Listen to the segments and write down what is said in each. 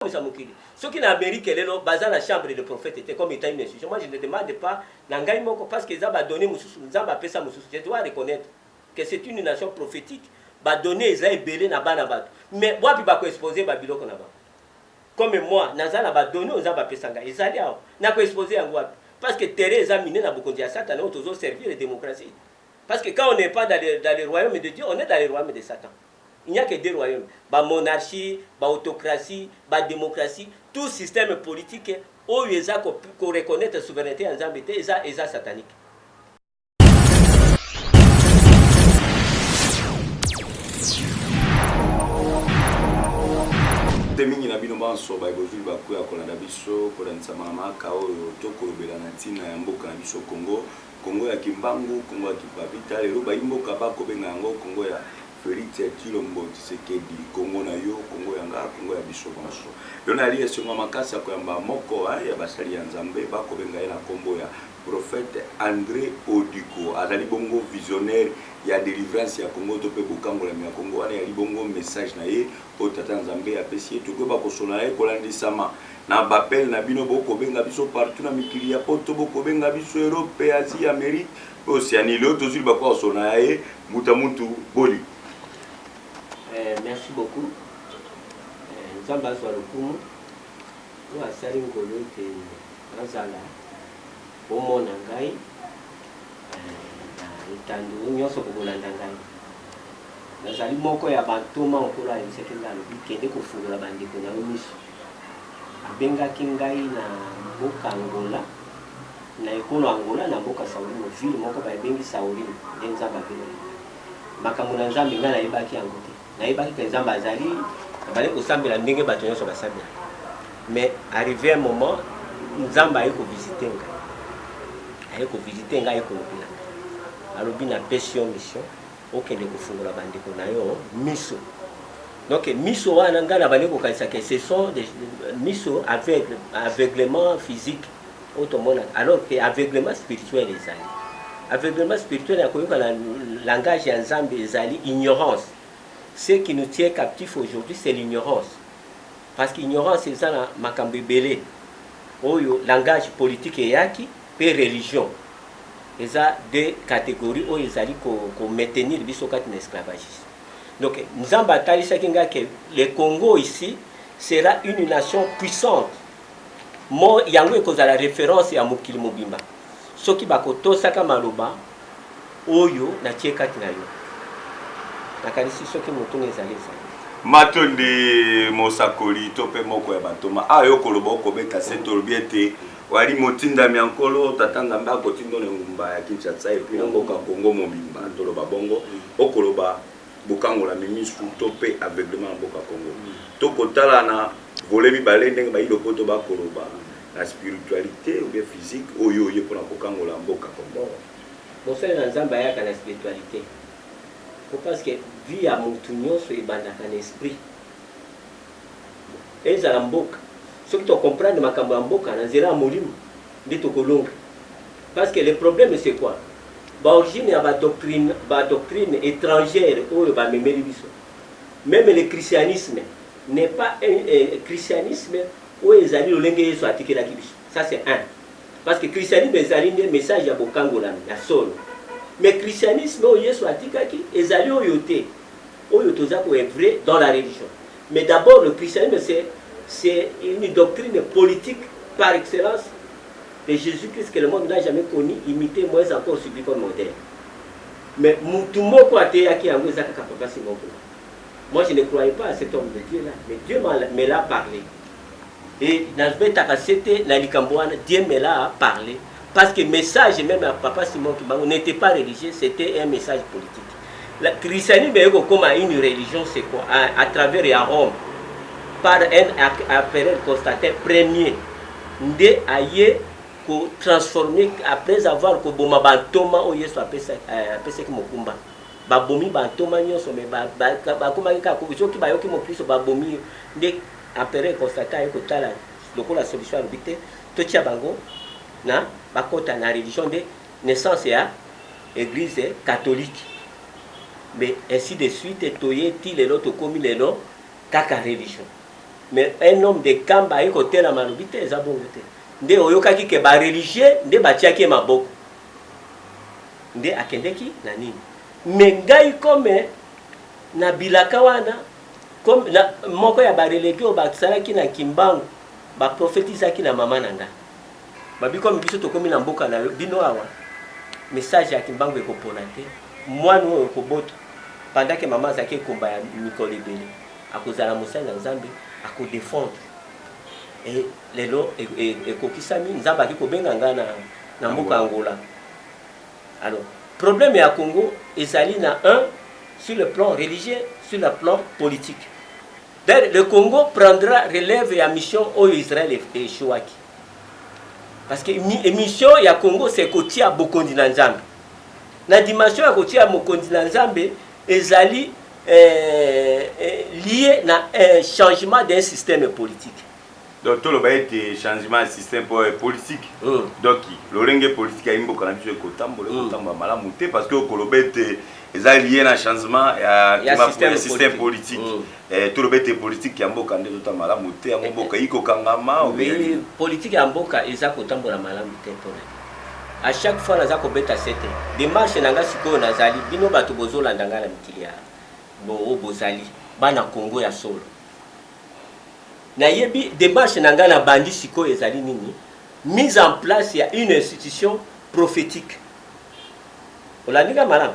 Ce qui en Amérique, la chambre des prophètes était comme étant une institution. Moi, je ne demande pas, parce que ça va donner, je dois reconnaître que c'est une nation prophétique, va donner les belé na banabat. Mais moi, je vais exposer Babylone. Comme moi, Nazana va donner aux Abapesanga. Ils allaient n'a pas exposé en Guapi. Parce que Thérèse a miné dans beaucoup de Satan, nous avons servi la démocratie. Parce que quand on n'est pas dans les royaumes de Dieu, on est dans les royaumes de Satan. Il n'y a que deux royaumes. La monarchie, l'autocratie, la démocratie, tout système politique, où il y a qu'on reconnaît la souveraineté en Zambie, et ça satanique. mingi na bino banso ba bozuli ba kuya kolanda biso kolandisa mamaka oyo tokolobela na ntina ya mboka na biso Kongo ya Kimbangu, Kongo ya Kipapita lelo ba imboka bakobenga yango Kongo ya Félix Tshilombo Tshisekedi, Kongo na yo, Kongo ya nga, Kongo ya biso banso. Yo na liye songa makasi ya koyamba moko ya basali ya Nzambe bakobenga na kombo ya prophète André Odiko, azali bongo visionnaire ya délivrance ya Congo to pe bokangola ya Congo wana ya libongo message na ye o tata Nzambe ya pesi to ko ba kosona ye kolandisama na bapel na bino boko benga biso partout na mikili ya poto boko benga biso Europe, Asie, Amérique, Océanie lo to zuli ba kosona ye mutu boli. Merci beaucoup. Nzamba so lokumu. Wa sali ngolo te nazala. Omona ngai itandu nyonso kokolanda ngai nazali moko ya bantoma okola eliseki nga alobi kende kofungola bandeko na yo miso abengaki ngai na mboka Angola na ekolo Angola na mboka Saulino ville moko babengi Saulino nde Nzambe abengi makambo na Nzambe ngai nayebaki yango te nayebaki ke Nzambe azali abali kosambela ndenge bato nyonso basambela mais arrivé un moment Nzambe aye kovisite ngai ko visiter ngai ko lobila alobi na mission okende kofungola bandeko na yo miso donc miso wana ngana bale ko kanisa que ce sont des miso avec aveuglement physique automona alors que aveuglement spirituel ezali aveuglement spirituel akoyoka na langage ya Nzambe ezali ignorance. Ce qui nous tient captifs aujourd'hui c'est l'ignorance parce qu'ignorance c'est ça makambo ebele oyo langage politique yaki et religion. Il y a deux catégories où ils allaient maintenir l'esclavagisme. Donc, nous avons bataillé que le Congo ici sera une nation puissante. Moi, il y a la référence à Mokili Mobimba. Ce qui va koto saka maloba, oyo na tiekati na yo. Nakalisi ce qui moto nezali ezali. Matonde mosakoli tope moko ya batoma. Ayo koloba okobeta setolbiete. Wali motinda miankolo tatanga mbako tindo ne ngumba ya Kinshasa et puis ngoka Kongo mobimba toloba bongo okoloba bokangola mimisu tope aveuglement mboka Kongo tokotala na volet mibale ndenge ba ilopoto ba koloba la spiritualité ou bien physique oyo ye pona bokangola mboka Kongo bon ça na Nzamba ya kana spiritualité parce que vie ya mutu nyonso ebandaka na esprit ezala mboka. Ce qui te comprend de ma camboka, nazera molimo, de tokolonga. Parce que le problème c'est quoi? L'origine y a ma doctrine étrangère où va me même le christianisme n'est pas un christianisme où ils allaient au lengue soit atiqué la kibiso. Ça c'est un. Parce que christianisme est allé un message à bokangola la solo. Mais christianisme où ils soit atiqué, ils allaient au yoté, où yotoza pour être vrai dans la religion. Mais d'abord le christianisme c'est une doctrine politique par excellence de Jésus-Christ que le monde n'a jamais connu, imité moins encore celui comme modèle. Mais moi je ne croyais pas à cet homme de Dieu là, mais Dieu me l'a parlé. Et dans Dieu me l'a parlé. Parce que le message, même à Papa Simon Kimbangu, n'était pas religieux, c'était un message politique. Le christianisme est comme une religion, c'est quoi? À travers Rome. Par un appel constaté premier de aye ko transformer après avoir ko boma bantoma o yeso apesa ki mokumba ba bomi bantoma nyonso me ba kuma ka ko soki ba yoki mo Kristo ba bomi de appel constaté aye ko tala lokola solution arbité to tia bango na bakota na religion de naissance ya église catholique mais ainsi de suite toye ti lelo to komi lelo kaka religion. mais un homme de kamba ekotela malobi te eza bongo te nde oyokaki ke bareligieux nde batiaki maboko nde akendeki na nini mais ngai comme na bilaka wana comme na moko ya barelegi oyo basalaki na kimbangu baprofetizaki na mama na ngai babi comme biso tokomi na mboka na bino awa message ya kimbangu ekopona te mwana oyo ekobota pendant que mama azalaki ekomba ya mikolo ebele akozala mosali na nzambe akodefendre et lelo ekokisami nzambe aki kobenga ngai na mboka Angola. Alors problème ya Congo ezali na un sur le plan religieux, sur le plan politique. D'ailleurs, le Congo prendra relève ya mission oyo Israël échouaki. Parce que mission ya Congo c'est kotia bokondi na nzambe. Na dimension ya kotia bokondi na nzambe ezali lié na un changement d'un système politique. Donc tout le bail était changement de système politique. Donc l'orenge politique a imbo kana biso kotambola malamu te parce que kolobete eza lié na changement ya système politique. Tout le bail était politique ya mboka nde tota malamu te ya mboka iko kangama ou bien politique ya mboka eza kotambola malamu te pour. À chaque fois naza ko beta sete démarche nanga siko nazali bino bato bozolanda ngala mikili ya bo bozali bana Congo ya solo na yebi démarche nanga na bandi siko ezali nini mise en place ya une institution prophétique olandika malam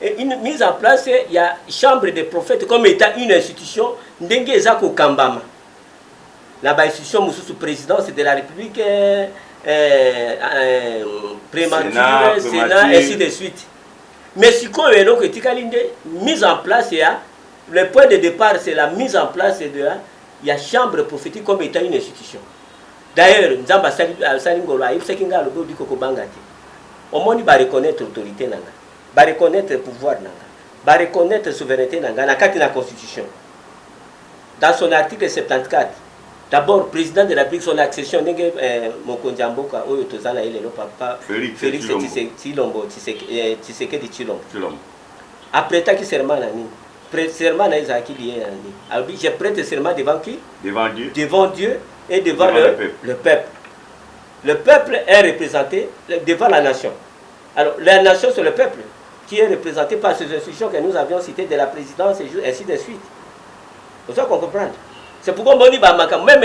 et une mise en place ya chambre des prophètes comme état une institution ndenge eza ko kambama la ba institution mususu présidence de la République prématuré, Sénat, ainsi de suite. Mais si on a mise en place, le point de départ, c'est la mise en place de la chambre prophétique comme étant une institution. D'ailleurs, Nzamba Salingolo, il au moins, il va reconnaître l'autorité, il va reconnaître le pouvoir, il va reconnaître la souveraineté dans la Constitution. Dans son article 74, d'abord, président de la République, son accession, Mokonzi Mboka, Oyo Tozana et le papa Félix Tshilombo, Tshisekedi Tshilombo. Après, tu as serment serment qui lié. Je prête serment devant qui? Devant Dieu. Devant Dieu et devant le peuple. Le peuple est représenté devant la nation. Alors, la nation, c'est le peuple qui est représenté par ces institutions que nous avions citées de la présidence et ainsi de suite. C'est ça qu'on comprend. C'est pourquoi même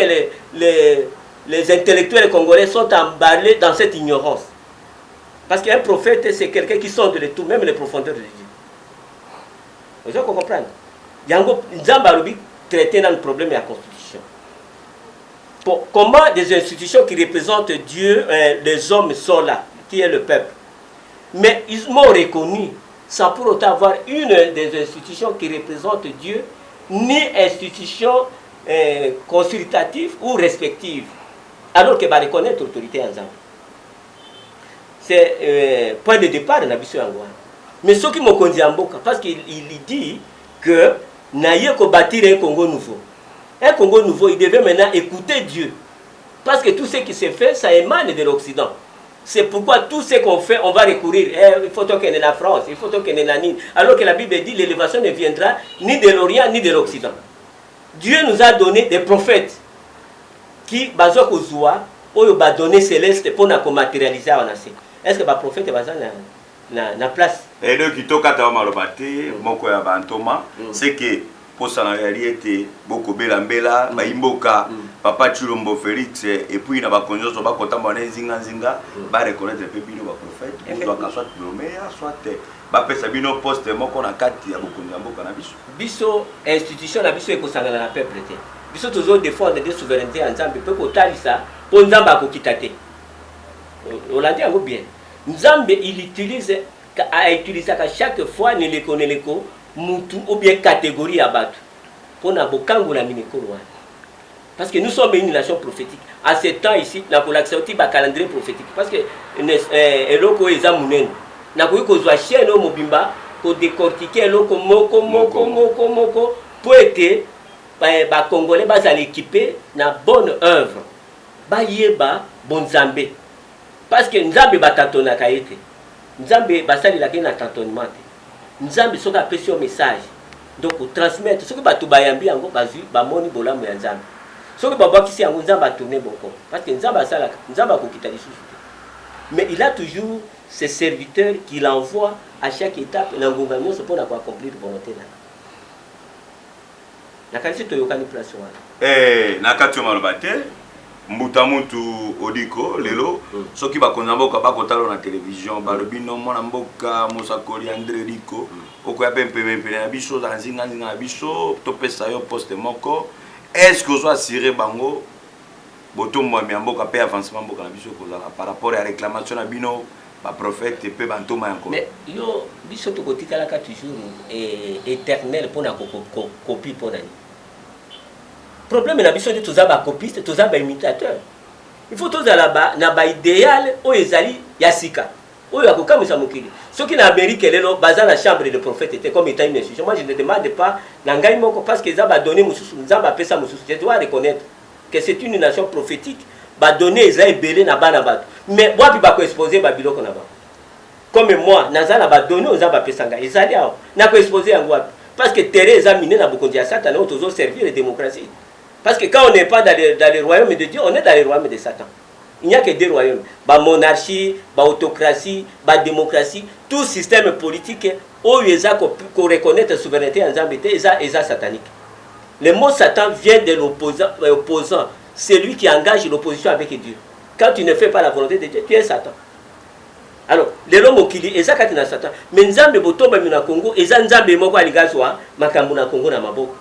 les intellectuels congolais sont emballés dans cette ignorance. Parce qu'un prophète, c'est quelqu'un qui sonde de tout, même les profondeurs de Dieu. Vous avez compris? Yango Nzambarubi traiter dans le problème de la Constitution. Comment des institutions qui représentent Dieu, les hommes sont là, qui est le peuple. Mais ils m'ont reconnu, sans pour autant avoir une des institutions qui représente Dieu, ni institution consultative ou respective, alors que va reconnaître l'autorité en Zambie. C'est point de départ de Nabiso Angwa. Mais ce qui m'a conduit en Boka, parce qu'il dit que Naye ko bâtir un Congo nouveau. Un Congo nouveau, il devait maintenant écouter Dieu. Parce que tout ce qui s'est fait, ça émane de l'Occident. C'est pourquoi tout ce qu'on fait, on va recourir. Il faut qu'on ait la France, il faut qu'on ait la Nine. Alors que la Bible dit l'élévation ne viendra ni de l'Orient ni de l'Occident. Dieu nous a donné des prophètes qui bazo kozwa oyo ba donné céleste pour na ko matérialiser en assez. Est-ce que ba prophète baza na place? Et donc qui toka ta malobate moko ya bantoma c'est que pour ça na réalité beaucoup belambela ba imboka papa Tshilombo Félix et puis na ba konjoso ba kotamba na zinga ba reconnaître pe bino ba prophète on doit soit nommé soit ba pesa bino poste moko na kati ya bokonzi mboka na biso biso institution na biso ekosangana na peuple te biso toujours défendre des souverainetés en Nzambe pe ko talisa po Nzamba ko kitate Olandi yango bien Nzambe il utilise à utiliser à chaque fois ne les connaît les mutu ou bien catégorie à battre pour na bokango na minekolo parce que nous sommes une nation prophétique à ce temps ici na ko l'accepter ba calendrier prophétique parce que eloko eza munene na ko kozwa chaîne o mobimba ko décortiquer eloko moko pour être ba congolais ba l'équiper na bonne œuvre ba yeba bon Nzambe parce que Nzambe batatona kaete Nzambe basali la na tantonnement Nzambe soka apesi un message donc transmettre ce que bato bayambi yango bazui bamoni bolamu ya nzambe soki babwakisi yango nzambe atourne boko parce que nzambe asalaka nzambe akokita lisusu te mais il a toujours ses serviteurs qu'il envoie à chaque étape na ngonga nyonso mpona koaccomplir volonté na nakanisi toyokani place wana na kati yo maloba te mbuta mutu odiko lelo soki bakonza mboka bakotala na télévision balobi no mwana mboka mosakoli André Diko okoya pe mpemepene na biso ozala nzinganzinga na biso topesa yo poste moko est-ce que ozo assuré bango botombwami ya mboka mpe avancement mboka na biso kozala par rapport ya réclamation na bino baprophète mpe bantoma ya nkolo mais yo biso tokotikalaka toujours éternel mpona kopi mpona nini problème na biso nde toza bacopiste toza baimitateur il faut tozala na baidéal oyo ezali ya sika oyo akokamwisa mokili soki na Amérique lelo baza na chambre de prophète était comme état une institution moi je ne demande pas na ngai moko parce que eza badonné mosusu nzambe apesa mosusu je dois reconnaître que c'est une nation prophétique badonné eza ebele na bana bato mais wapi bakoexpose babiloko na bango comme moi naza na badonné oyo nzambe apesa ngai ezali awa nakoexpose yango wapi parce que terrain eza mine na bokonzi ya satana oyo tozoservir la démocratie. Parce que quand on n'est pas dans le royaume de Dieu, on est dans le royaume de Satan. Il n'y a que deux royaumes. La monarchie, la autocratie, la démocratie, tout système politique où il y a qu'on reconnaît la souveraineté en Zambie, c'est satanique. Le mot Satan vient de l'opposant, celui qui engage l'opposition avec Dieu. Quand tu ne fais pas la volonté de Dieu, tu es Satan. Alors, les hommes qui disent, c'est ça Satan. Mais Nzambe botomba na Congo, et Nzambe moko aligazwa, makambu na Congo na maboko.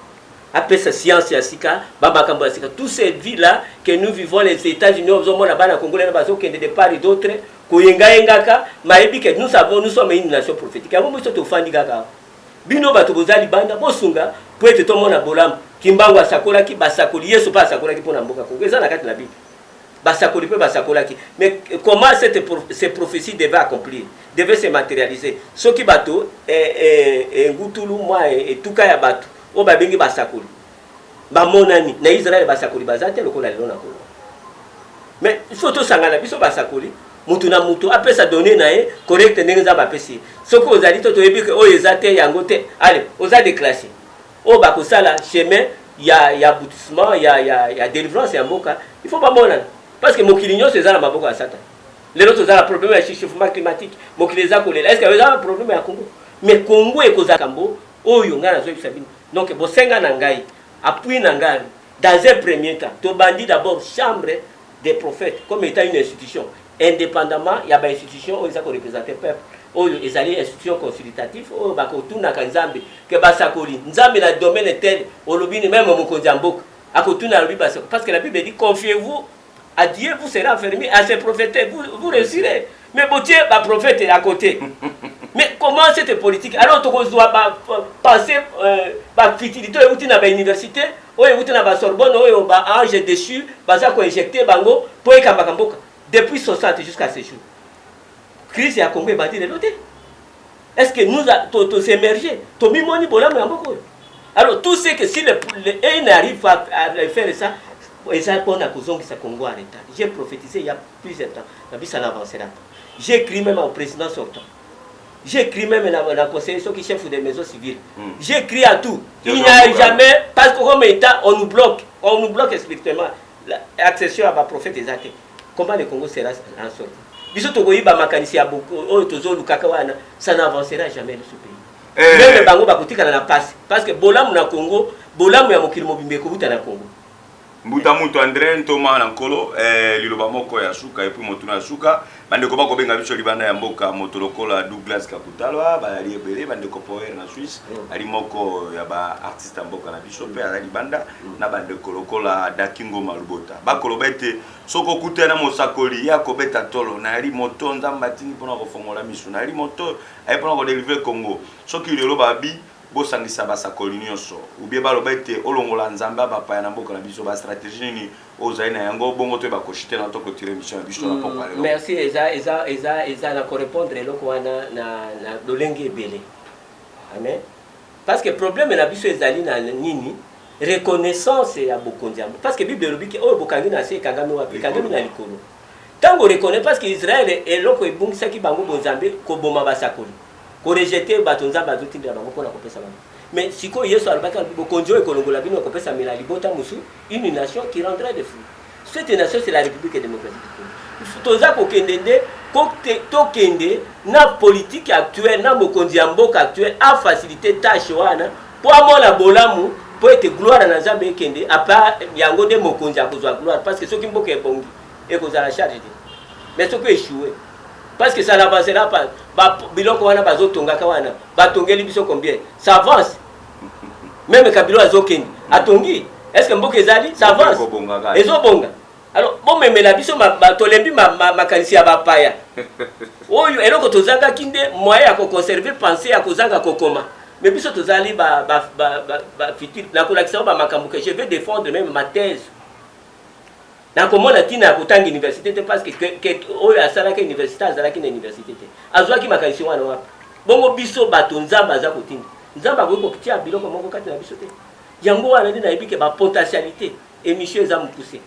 Après sa science ya sika, babakambo ya sika, tous ces vies-là que nous vivons les États-Unis, na Congo, de part et d'autre, koyenga maïbi que nous savons, nous sommes une nation prophétique. Avant moi, je fandi kaka. Bino bato bozali banda, bosunga, pour être tout le monde à bolam, kimbango sakola ki, basakoli, yeso pas sakola ki pour na mboka Congo. Ça na kati na Bible. Basakoli pe basakola ki. Mais comment ces prophéties devaient accomplir, devaient se matérialiser. Ce qui bato, ngutulu moi et tuka ya bato. O babengi basakoli bamonani na Israël basakoli bazate lokola lelo na Kongo mais photo sangana biso basakoli mutu na mutu apesa donner na ye correct ndenge za bapesi soko ozali to toyebi ke oyo ezate yango te allez oza déclassé o bakosala chemin ya aboutissement ya délivrance ya mboka il faut pas monana parce que mokili nyonso eza na maboko ya Satan lelo tozala problème ya changement climatique mokili eza kolela est-ce que eza problème ya Congo mais Congo ekozala kambo oyo ngana zo bisabini. Donc, bosenga nangai, appui nangai, dans un premier temps, to bandi d'abord chambre des prophètes comme étant une institution. Indépendamment, il y a une institution où ils ont représenté le peuple. Où ils ont une institution consultative, où ils ont une Nzambe, que Basakoli, Nzambe dans le domaine tel, au lobby même au Mokondiambok, à côté de la Bible, parce que la Bible dit confiez-vous à Dieu, vous serez enfermé, à ses prophètes, vous réussirez. Mais bon Dieu, le prophète est à côté. Mais comment cette politique? Alors, tu dois penser à futilité, tu as une université, tu as une Sorbonne, tu as un ange déchu, tu as injecté bango pour Kambakamboka. Depuis 60 jusqu'à ce jour. Christ est à Congo, est-ce que nous avons émergé? Alors, tout ce que si les n'arrive à faire ça, j'ai prophétisé il y a plusieurs temps. Ça n'avancera pas. J'ai écrit même au président sortant. J'ai écrit même à la conseiller qui chef des maisons civiles. J'ai écrit à tout. Il n'y a jamais, parce qu'au comme État, on nous bloque strictement l'accession à ma prophète des athées. Comment le Congo sera en sortie? Ça n'avancera jamais dans ce pays. Même le Bango Bakotika n'a pas. Parce que Bolam na Congo, Bolam ya mokili mobimbe ko buta na Congo. Mbuta mutu André Ntoma na nkolo liloba moko ya suka et puis motuna ya suka bandeko bako benga biso libanda ya mboka motolokola Douglas Kakutalwa bali ebele bandeko power na Suisse ali moko ya ba artiste mboka na biso pe ali banda na bandeko lokola Dakingo Malubota bakoloba ete soko kutana mosakoli ya kobeta tolo na ali moto nzamba tini pona ko fongola miso na ali moto ay pona ko délivrer Congo soki lelo babi bosangisa basakoli nyonso ubie baloba ete olongola nzamba bapaya na mboka na biso ba stratégie ni ozali na yango bongo to bakoshite na to ko tirer mission na biso na pokwa lelo. Merci eza na ko répondre eloko wana na dolenge ebele. Amen. Parce que problème na biso ezali na nini reconnaissance ya bokonzi parce que Bible lobi ke oyo bokangi na se kangami wapi kangami na likolo. Tango reconnaît parce que Israël eloko ebungisa ki bango bonzambe ko boma basakoli. Ko rejeter batonza bazotinda bango pona kopesa bango. mais siko yesu alobaka bokonzi oyo ekolongola bino ekopesa mela libota mosu une nation qui rendra des fruits. Cette nation c'est la République démocratique du Congo. Toza kokende nde tokende na politique actuelle na mokonzi ya mboka actuelle a faciliter tâche wana po amona bolamu po ete gloire na Nzambe ekende apa yango nde mokonzi akozwa gloire parce que soki mboka ebongi ekozala charge te mais soki échoué parce que ça n'avancera pas biloko wana bazotongaka wana batongeli biso combien ça avance même kabilo azokende atongi est-ce que mboka ezali ça avance ezobonga alors bon memela biso tolembi makanisi ya bapaya oyo eloko tozangaki nde moyen ya koconserver pensée ya kozanga kokoma mais biso tozali futur nakolakisa bamakambo que je vais défendre même ma thèse nakomona ntina ya kotanga université te parce que oyo asalaki université azalaki na université te azwaki makanisi wana wapi bongo biso bato nzambe aza kotinda nzambe akoki kotia biloko moko kati na biso te yango wana nde nayebi ke bapotentialité émission eza mokuse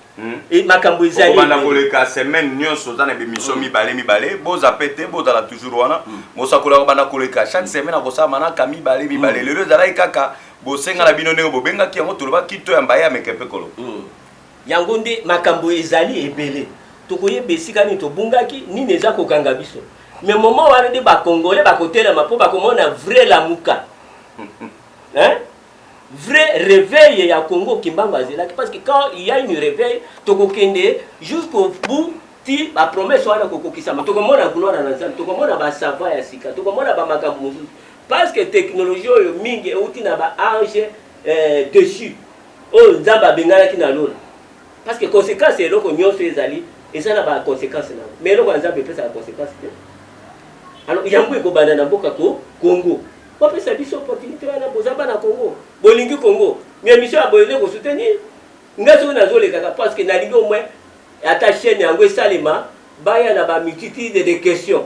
makambo ezali obanda koleka semaine nyonso oza na bémission mibale bozape te bozala toujours wana mosakola obanda koleka chaque semaine akosala manaka mibale lelo ezalaki kaka bosenga na bino ndenge bobengaki yango tolobaki to ya mbaye ya mekepe kolo yango nde makambo ezali ebele tokoyeba esika nini tobungaki nini eza kokanga biso mais moment wana nde bakongole bakotelema mpo bakomona vrai lamuka vrai réveil ya Congo Kimbangu azelaki parce que quand il y a une réveil tokokende jusqu'au bout ti ba promesse wana kokokisama tokomona gloire na Nzambe tokomona ba savoir ya sika tokomona ba makambo mosusu parce que technologie oyo mingi euti na ba ange dessus oyo Nzambe abengalaki na lola parce que conséquence eloko nyonso ezali eza na ba conséquence na mais eloko Nzambe epesa ba conséquence te alors yango ekobanda na mboka ko Congo opesa biso opportunité wana bozamba na Congo bolingi Congo mais mission ya boyele ko soutenir ngaso na zoleka parce que nalingi au moins ata chaîne yango esalema baya na ba multitude de questions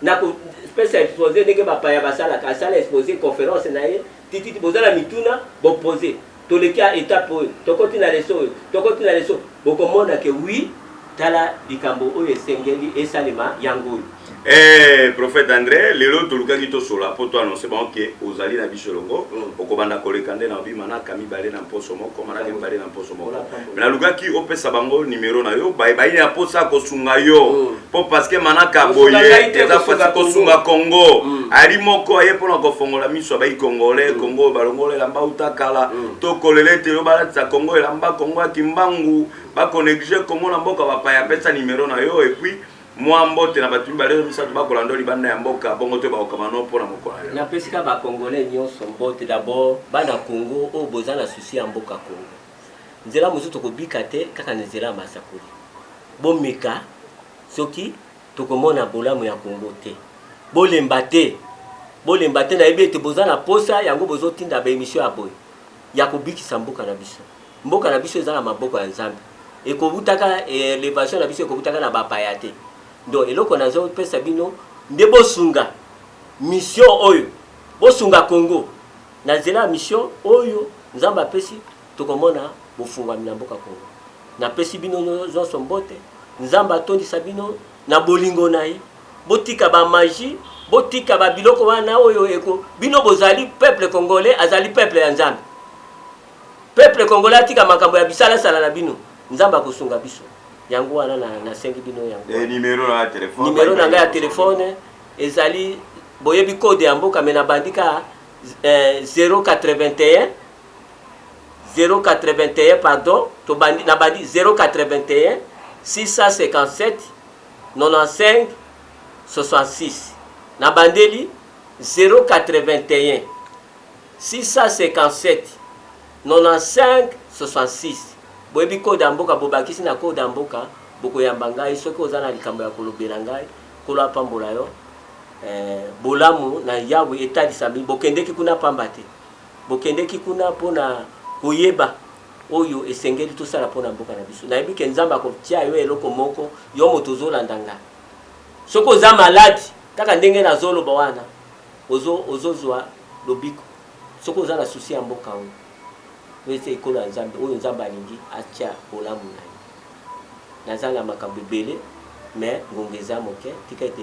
na ko spécial exposé ndenge bapaya basala ka sala exposé conférence na ye titi bozala mituna bo poser tolekia étape oyo tokoti na leso bokomona ke oui tala likambo oyo esengeli esalema yango. Prophète André, lelo tolukaki to sola po to annoncer bon que ozali na bisolongo okobanda kolekande na bi mana kami bale na poso moko mana ke bale na poso moko mais na lukaki opesa bango numéro na yo bai na posa ko sunga yo po parce que mana ka boye eza fati ko sunga Congo ali moko aye pona ko fongola miso bai congolais Congo balongole lamba utakala to kolele te yo bala tsa Congo lamba Congo Kimbangu ba connecter Congo na mboka ba pa ya pesa numéro na yo et puis moi mbote na batu balero misatu bakolanda libanda ya mboka bongo te baokamano pona mokola na pesika ba congolais nyonso mbote d'abord bana Congo o bozana souci ya mboka Congo nzela mosu tokobika te kaka nzela masakoli bomeka soki tokomona bolamu ya Congo te bolemba te na yebi ete bozana posa yango bozotinda ba émission ya boy ya kobikisa mboka na biso eza na maboko ya Nzambe ekobutaka élévation na biso ekobutaka na bapaya te. Donc eloko nazo pesa bino nde bosunga mission oyo bosunga Congo na zela mission oyo Nzamba pesi tokomona bofunga na mboka Congo na pesi bino zonso mbote Nzamba tondisa bino na bolingo na ye botika ba magie botika ba biloko wana oyo eko bino bozali peuple congolais azali peuple ya Nzambe peuple congolais tika makambo ya bisala sala na bino Nzamba kosunga biso yango wana na sengi bino yango numéro na ya telefone ezali boyebi code ya mboka mena bandika 081 pardon to bandi na bandi 081 657 95 66 na bandeli 081 657 95 66 boyebi code ya mboka bobakisi na code ya mboka bokoyamba ngai soki oza na likambo ya kolobela ngai kolo apambola yo bolamu na Yawe etalisa bi bokendeki kuna pamba te bokendeki kuna mpona koyeba oyo esengeli tosala mpona mboka na biso nayebi ke Nzambe akotia yo eloko moko yo moto ozolanda ngai soki oza maladi kaka ndenge nazoloba wana ozozwa lobiko soki oza na susi ya mboka oyo wese ekolo ya Nzambe oyo Nzambe alingi atia bolamu na ye nazala makambo ebele mais ngongeza moke tika ete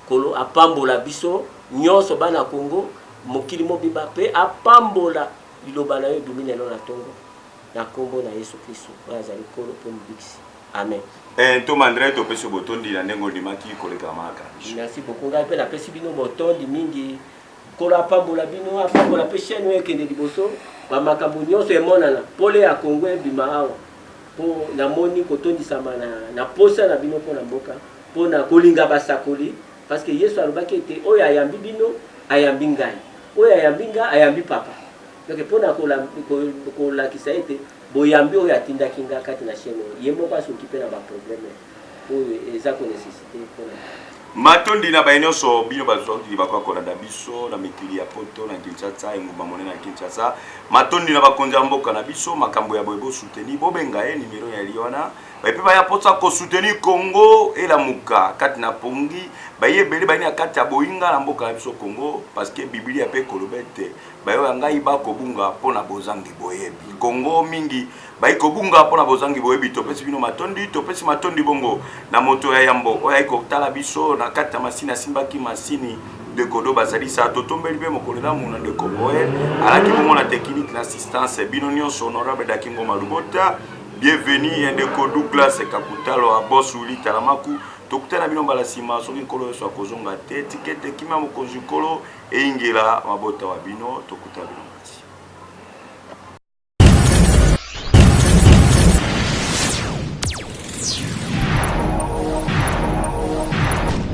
kolo apambola biso nyonso bana Congo mokili mobimba pe apambola liloba na yo ebimi lelo na tongo na kombo na Yesu Kristo oyo azali kolo mpe mobikisi amen. Tom André topesi botondi na ndenge ondimaki koleka maka. Merci beaucoup ngai mpe napesi bino botondi mingi kolo apambola bino apambola mpe chaîne oyo ekende liboso bamakambo nyonso emonana pole ya Kongo ebima awa mpo namoni kotondisama na posa na bino mpo na mboka mpo na kolinga basakoli parce que Yesu alobaki ete oyo ayambi bino ayambi ngai oyo ayambi ngai ayambi papa donc mpo na kolakisa ete boyambi oyo atindaki ngai kati na chaîne oyo ye moko asoki mpe na baproblème oyo eza konécessité mpona matondi na bainyoso bino bazwaki bakwakola na biso na mikili ya poto na Kinshasa engumba monene na Kinshasa matondi na bakonzi ya mboka na biso makambo ya boyebo soutenir bobenga ye numero ya liona bape baya potsa ko soutenir Congo elamuka kati na pongi bayebele bani na kati ya boyinga na mboka na biso Congo parce que Biblia pe kolobete bayo ngai ba kobunga pona bozangi boyebi Congo mingi bai kobunga pona bozangi boyebi topesi bino matondi topesi matondi bongo na moto ya yambo oya ko tala biso na kati ya masini simbaki masini de kodo bazali sa totombeli be mokolela muna de koboe alaki bongo na technique na assistance bino nyonso honorable Dakingo Malubota bienvenue Ndeko Douglas Kakutalo a boss uli talamaku tokutana bino mbala sima soki nkolo yeso akozonga te tikete kimia mokonzi nkolo eingela mabota wa bino tokuta bino